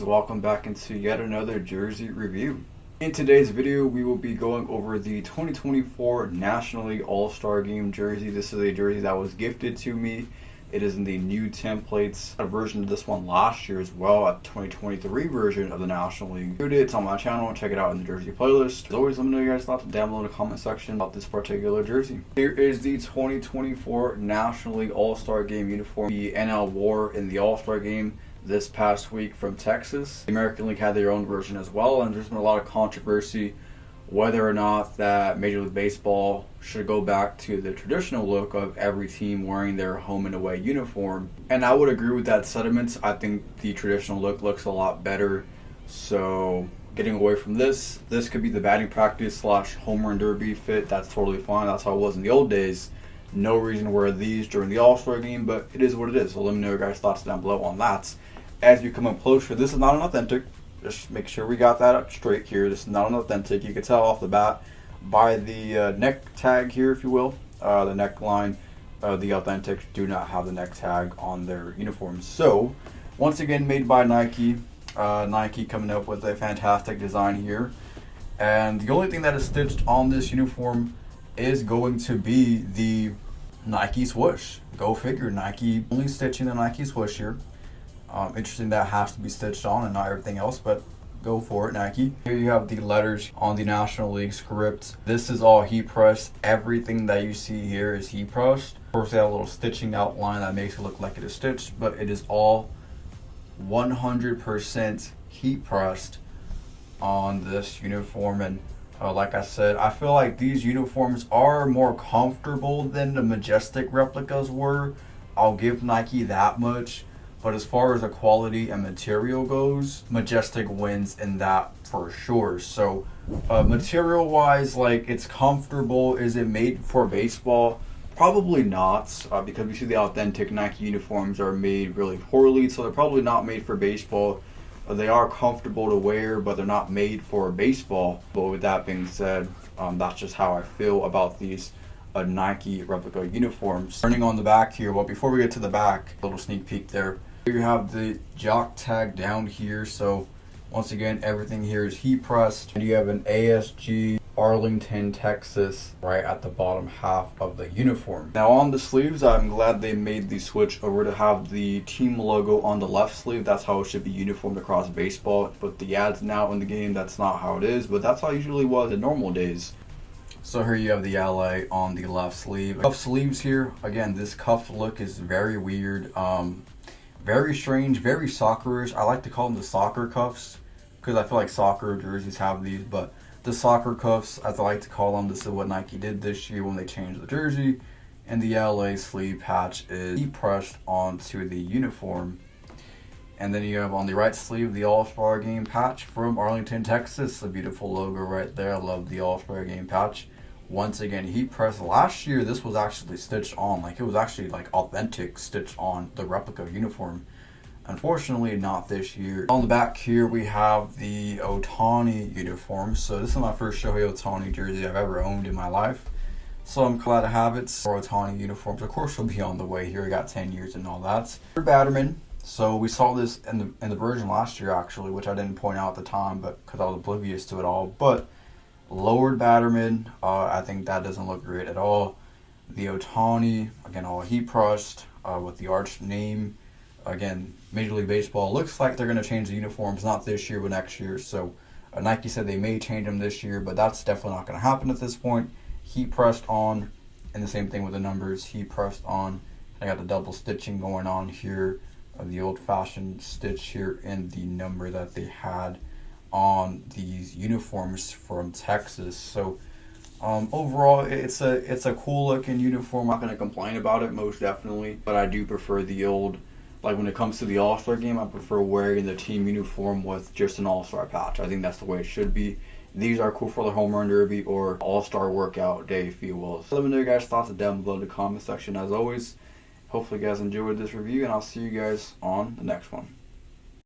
Welcome back into yet another jersey review. In today's video, we will be going over the 2024 National League All-Star Game jersey. This is a jersey that was gifted to me. It is in the new templates, a version of this one last year as well, a 2023 version of the National League. It's on my channel, check it out in the jersey playlist. As always, let me know your guys' thoughts down below in the comment section about this particular jersey. Here is the 2024 National League All-Star Game uniform. The NL wore in the All-Star Game this past week from Texas. The American League had their own version as well, and there's been a lot of controversy whether or not that Major League Baseball should go back to the traditional look of every team wearing their home and away uniform. And I would agree with that sentiment. I think the traditional look looks a lot better. So getting away from this could be the batting practice / home run derby fit. That's totally fine. That's how it was in the old days. No reason to wear these during the All-Star Game, but it is what it is. So let me know your guys' thoughts down below on that. As we come up closer, this is not an authentic. Just make sure we got that up straight here. This is not an authentic. You can tell off the bat by the neck tag here, if you will, the neckline. The authentics do not have the neck tag on their uniforms. So, once again, made by Nike. Nike coming up with a fantastic design here. And the only thing that is stitched on this uniform is going to be the Nike swoosh. Go figure, Nike only stitching the Nike swoosh here. Interesting that has to be stitched on and not everything else, but go for it, Nike. Here you have the letters on the National League script. This is all heat pressed. Everything that you see here is heat pressed. Of course, they have a little stitching outline that makes it look like it is stitched, but it is all 100% heat pressed on this uniform. And like I said, I feel like these uniforms are more comfortable than the Majestic replicas were. I'll give Nike that much. But as far as the quality and material goes, Majestic wins in that for sure. So material-wise, like, it's comfortable. Is it made for baseball? Probably not, because we see the authentic Nike uniforms are made really poorly, so they're probably not made for baseball. They are comfortable to wear, but they're not made for baseball. But with that being said, that's just how I feel about these Nike replica uniforms. Turning on the back here, well, before we get to the back, a little sneak peek there. Here you have the jock tag down here. So once again, everything here is heat pressed. And you have an ASG Arlington, Texas right at the bottom half of the uniform. Now on the sleeves, I'm glad they made the switch over to have the team logo on the left sleeve. That's how it should be uniformed across baseball. But the ads now in the game, that's not how it is, but that's how it usually was in normal days. So here you have the LA on the left sleeve. Cuff sleeves here. Again, this cuff look is very weird. Very strange, very soccerish. I like to call them the soccer cuffs because I feel like soccer jerseys have these, but the soccer cuffs, as I like to call them, this is what Nike did this year when they changed the jersey. And the LA sleeve patch is heat pressed onto the uniform. And then you have on the right sleeve the All-Star Game patch from Arlington, Texas. A beautiful logo right there. I love the All-Star Game patch. Once again, heat press. Last year, this was actually stitched on. Like, it was actually like authentic stitched on the replica uniform. Unfortunately, not this year. On the back here, we have the Ohtani uniform. So this is my first Shohei Ohtani jersey I've ever owned in my life. So I'm glad to have it. For Ohtani uniforms, of course, will be on the way here. I got 10 years and all that. For Batterman. So we saw this in the version last year, actually, which I didn't point out at the time, but because I was oblivious to it all. But lowered Batterman, I think that doesn't look great at all. The Ohtani, again, all heat pressed with the arch name. Again, Major League Baseball looks like they're going to change the uniforms, not this year, but next year. So Nike said they may change them this year, but that's definitely not going to happen at this point. Heat pressed on, and the same thing with the numbers, heat pressed on. I got the double stitching going on here, the old-fashioned stitch here in the number that they had on these uniforms from Texas. So overall, it's a cool looking uniform. I'm not going to complain about it, most definitely, but I do prefer the old, like when it comes to the All-Star Game, I prefer wearing the team uniform with just an All-Star patch. I think that's the way it should be. These are cool for the home run derby or All-Star workout day, if you will. So let me know your guys' thoughts down below in the comment section. As always, hopefully you guys enjoyed this review, and I'll see you guys on the next one.